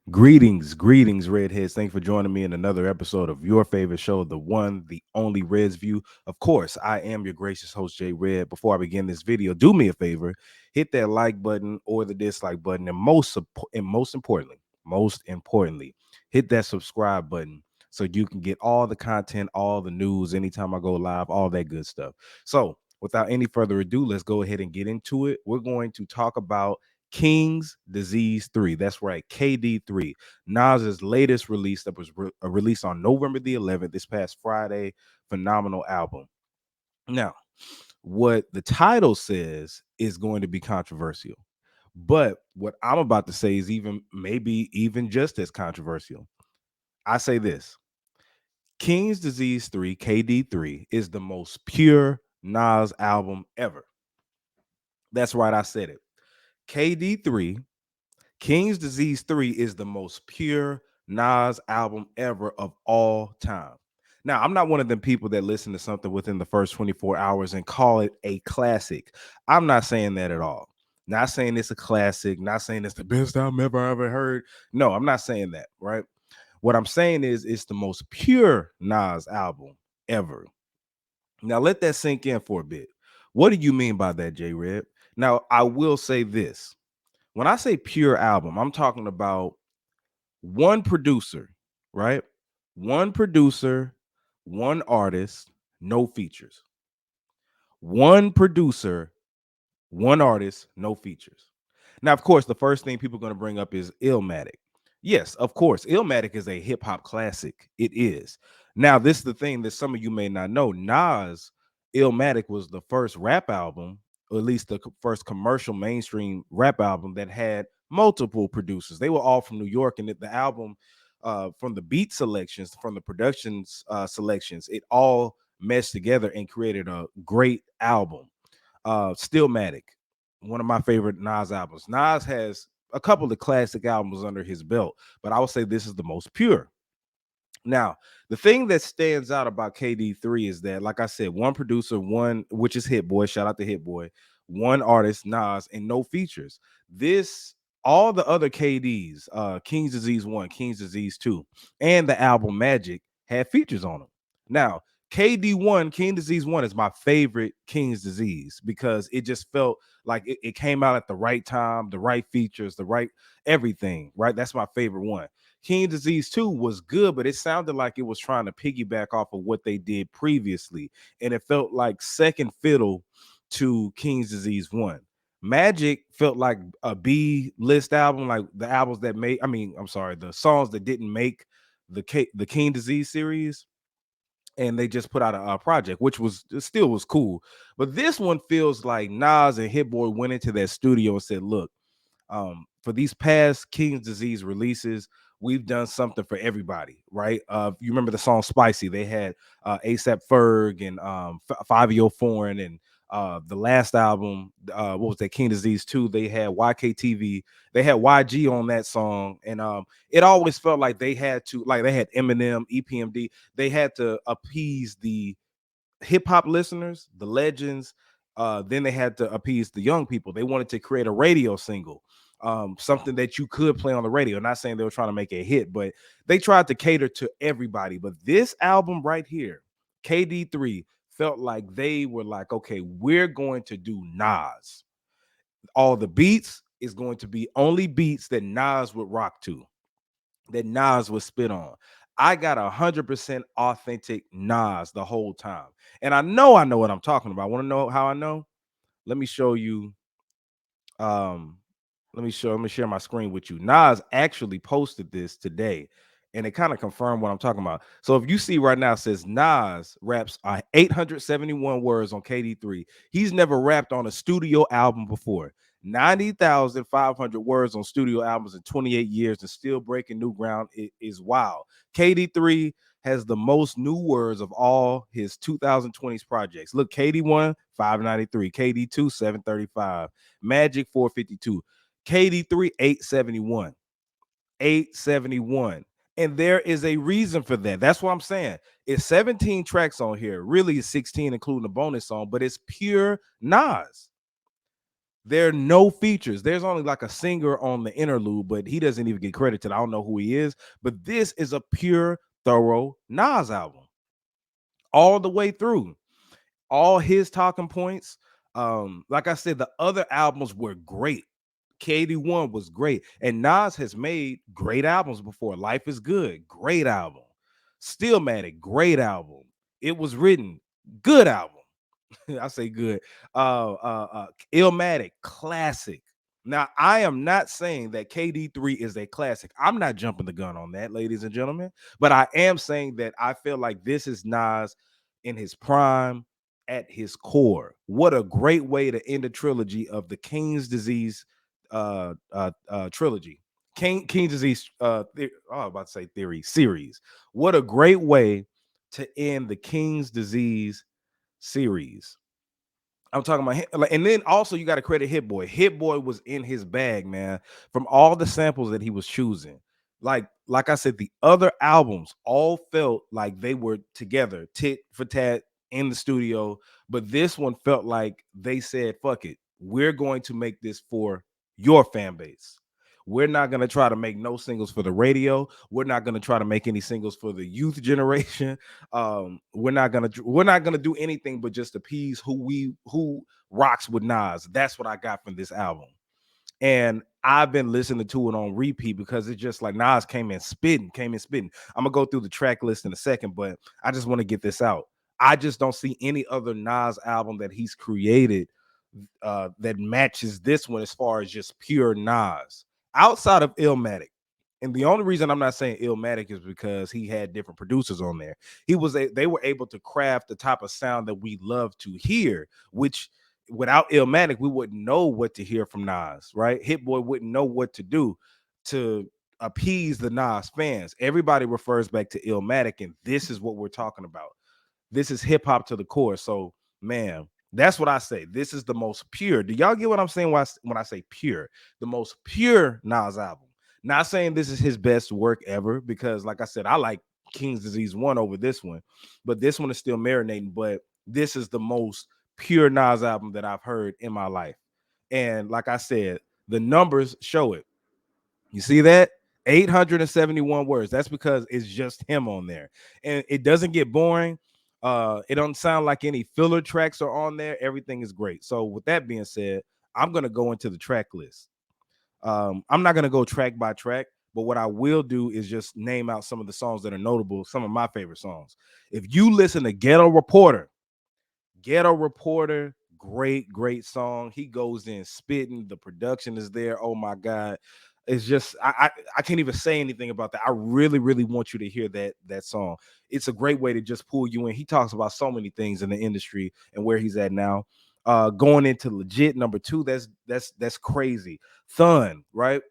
Greetings, redheads. Thanks for joining me in another episode of your favorite show, the one, the only Reds View. Of course, I am your gracious host, Jay Red. Before I begin this video, do me a favor, hit that like button or the dislike button, and most importantly, hit that subscribe button so you can get all the content, all the news, anytime I go live, all that good stuff. So, without any further ado, let's go ahead and get into it. We're going to talk about King's Disease 3. That's right, KD3. Nas's latest release that was released on November the 11th, this past Friday. Phenomenal album. Now, what the title says is going to be controversial. But what I'm about to say is maybe even just as controversial. I say this. King's Disease 3, KD3, is the most pure Nas album ever. That's right, I said it. KD3, King's Disease 3 is the most pure Nas album ever of all time. Now, I'm not one of them people that listen to something within the first 24 hours and call it a classic. I'm not saying that at all. Not saying it's a classic, not saying it's the best album ever heard. No, I'm not saying that, right? What I'm saying is it's the most pure Nas album ever. Now, let that sink in for a bit. What do you mean by that, J Red? Now, I will say this. When I say pure album, I'm talking about one producer, right? One producer, one artist, no features. One producer, one artist, no features. Now, of course, the first thing people are going to bring up is Illmatic. Yes, of course, Illmatic is a hip hop classic. It is. Now, this is the thing that some of you may not know. Nas, Illmatic was the first rap album, or at least the first commercial mainstream rap album that had multiple producers. They were all from New York, and the album, from the beat selections, from the productions selections, it all meshed together and created a great album. Stillmatic, one of my favorite Nas albums. Nas has a couple of classic albums under his belt, but I would say this is the most pure. Now, the thing that stands out about KD3 is that, like I said, one producer, one, which is Hit Boy, shout out to Hit Boy, one artist, Nas, and no features. This, all the other KDs, King's Disease 1, King's Disease 2, and the album Magic had features on them. Now, KD1, King Disease 1 is my favorite King's Disease because it just felt like it came out at the right time, the right features, the right everything, right? That's my favorite one. King Disease 2 was good, but it sounded like it was trying to piggyback off of what they did previously. And it felt like second fiddle to King's Disease 1. Magic felt like a B list album, like the albums that made, I'm sorry, the songs that didn't make the King Disease series, and they just put out a project, which was still was cool. But this one feels like Nas and Hit Boy went into that studio and said, "Look, for these past King's Disease releases, we've done something for everybody, right? You remember the song Spicy? They had ASAP Ferg and Fivio Foreign, and the last album, what was that? King Disease 2. They had YKTV, they had YG on that song, and it always felt like they had to, like they had Eminem, EPMD, they had to appease the hip hop listeners, the legends. Then they had to appease the young people. They wanted to create a radio single, something that you could play on the radio. Not saying they were trying to make a hit, but they tried to cater to everybody. But this album right here, KD3, felt like they were like, okay, we're going to do Nas. All the beats is going to be only beats that Nas would rock to, that Nas would spit on. I got 100% authentic Nas the whole time. And I know what I'm talking about. Want to know how I know? Let me show you. Um, let me share my screen with you. Nas actually posted this today, and it kind of confirmed what I'm talking about. So if you see right now, it says Nas raps 871 words on KD3. He's never rapped on a studio album before. 90,500 words on studio albums in 28 years and still breaking new ground. It is wild. KD3 has the most new words of all his 2020s projects. Look, KD1, 593, KD2, 735, Magic, 452, KD3, 871, 871. And there is a reason for that. That's what I'm saying. It's 17 tracks on here. Really, it's 16, including the bonus song, but it's pure Nas. There are no features. There's only like a singer on the interlude, but he doesn't even get credited. I don't know who he is, but this is a pure, thorough Nas album all the way through. All his talking points. Like I said, the other albums were great. KD1 was great, and Nas has made great albums before. Life is Good, great album. Stillmatic, great album. It Was Written, good album. I say good. Illmatic, classic. Now, I am not saying that KD3 is a classic. I'm not jumping the gun on that, ladies and gentlemen. But I am saying that I feel like this is Nas in his prime at his core. What a great way to end a trilogy of the King's Disease trilogy. King's Disease I was about to say theory series. What a great way to end the King's Disease series. I'm talking about like, and then also you got to credit Hit Boy. Hit Boy was in his bag, man, from all the samples that he was choosing. Like I said, the other albums all felt like they were together, tit for tat in the studio, but this one felt like they said, "Fuck it, we're going to make this for your fan base." We're not going to try to make no singles for the radio. We're not going to try to make any singles for the youth generation. We're not gonna do anything but just appease who rocks with Nas. That's what I got from this album. And I've been listening to it on repeat because it's just like Nas came in spitting. I'm gonna go through the track list in a second, but I just want to get this out. I just don't see any other Nas album that he's created that matches this one as far as just pure Nas outside of Illmatic. And the only reason I'm not saying Illmatic is because he had different producers on there. They were able to craft the type of sound that we love to hear, which without Illmatic, we wouldn't know what to hear from Nas, right? Hit Boy wouldn't know what to do to appease the Nas fans. Everybody refers back to Illmatic, and this is what we're talking about. This is hip hop to the core. So, man, that's what I say. This is the most pure. Do y'all get what I'm saying when I say pure? The most pure Nas album. Not saying this is his best work ever, because, like I said, I like King's Disease 1 over this one, but this one is still marinating. But this is the most pure Nas album that I've heard in my life. And like I said, the numbers show it. You see that? 871 words. That's because it's just him on there. And it doesn't get boring. It don't sound like any filler tracks are on there. Everything is great. So with that being said, I'm gonna go into the track list. I'm not gonna go track by track, but what I will do is just name out some of the songs that are notable, some of my favorite songs. If you listen to Ghetto Reporter, great song. He goes in spitting. The production is there. Oh my God. It's just I can't even say anything about that. I really want you to hear that song. It's a great way to just pull you in. He talks about so many things in the industry and where he's at now. Going into Legit number 2, that's crazy. Thun, right?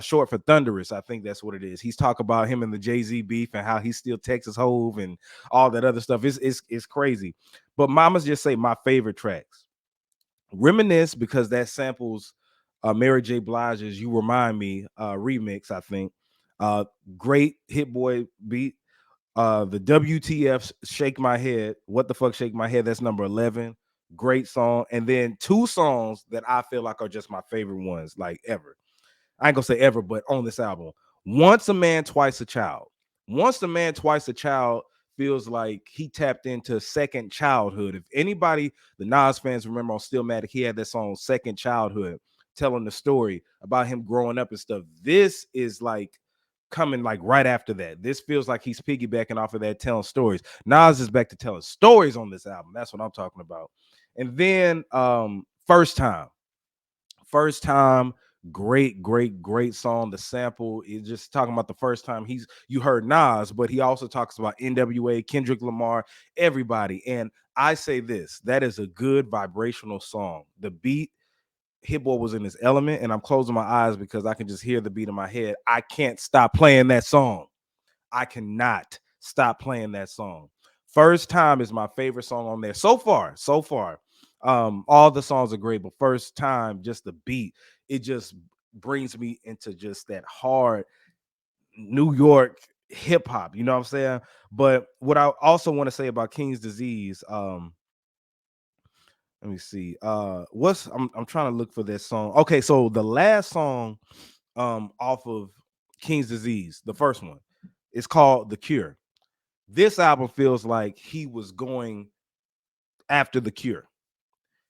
Short for Thunderous, I think that's what it is. He's talking about him and the Jay-Z beef and how he's still Texas Hove and all that other stuff. It's crazy. But mamas just say my favorite tracks. Reminisce, because that samples Mary J. Blige's You Remind Me remix, I think. Uh, Great Hit Boy beat. The WTF Shake My Head. What the fuck Shake My Head? That's number 11. Great song. And then 2 songs that I feel like are just my favorite ones, like ever. I ain't gonna say ever, but on this album. Once a Man, Twice a Child. Once a Man, Twice a Child feels like he tapped into second childhood. If anybody, the Nas fans remember on Stillmatic, he had that song Second Childhood, telling the story about him growing up and stuff. This is like coming like right after that. This feels like he's piggybacking off of that, telling stories. Nas is back to telling stories on this album. That's what I'm talking about. And then first time, great song. The sample is just talking about the first time you heard Nas, but he also talks about NWA, Kendrick Lamar, everybody. And I say this, that is a good vibrational song. The beat, Hit Boy was in his element, and I'm closing my eyes because I can just hear the beat in my head. I can't stop playing that song. I cannot stop playing that song. First Time is my favorite song on there so far. So far, all the songs are great, but First Time, just the beat, it just brings me into just that hard New York hip hop. You know what I'm saying? But what I also want to say about King's Disease, Let me see. What's I'm trying to look for this song. Okay, so the last song off of King's Disease, the first one, is called The Cure. This album feels like he was going after The Cure.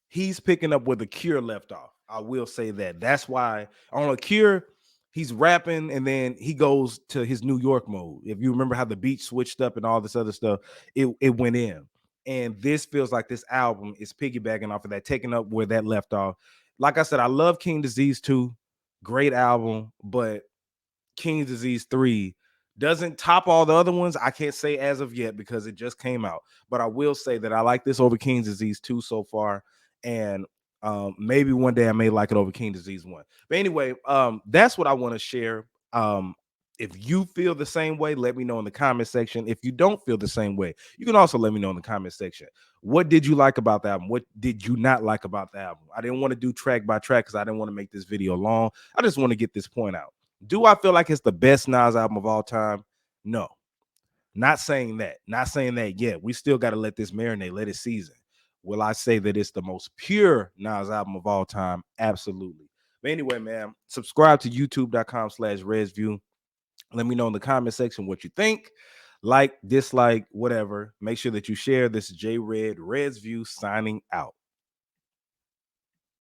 He's picking up where The Cure left off. I will say that. That's why on The Cure, he's rapping and then he goes to his New York mode. If you remember how the beat switched up and all this other stuff, it went in. And this feels like this album is piggybacking off of that, taking up where that left off. Like I said, I love King Disease 2. Great album, but King's Disease 3 doesn't top all the other ones. I can't say as of yet because it just came out. But I will say that I like this over King's Disease 2 so far. And maybe one day I may like it over King Disease 1. But anyway, that's what I want to share. If you feel the same way, let me know in the comment section. If you don't feel the same way, you can also let me know in the comment section. What did you like about the album? What did you not like about the album? I didn't want to do track by track because I didn't want to make this video long. I just want to get this point out. Do I feel like it's the best Nas album of all time? No. Not saying that. Not saying that yet. We still got to let this marinate, let it season. Will I say that it's the most pure Nas album of all time? Absolutely. But anyway, man, subscribe to youtube.com/RedsView. Let me know in the comment section what you think. Like, dislike, whatever. Make sure that you share. This is J Red, Reds View signing out.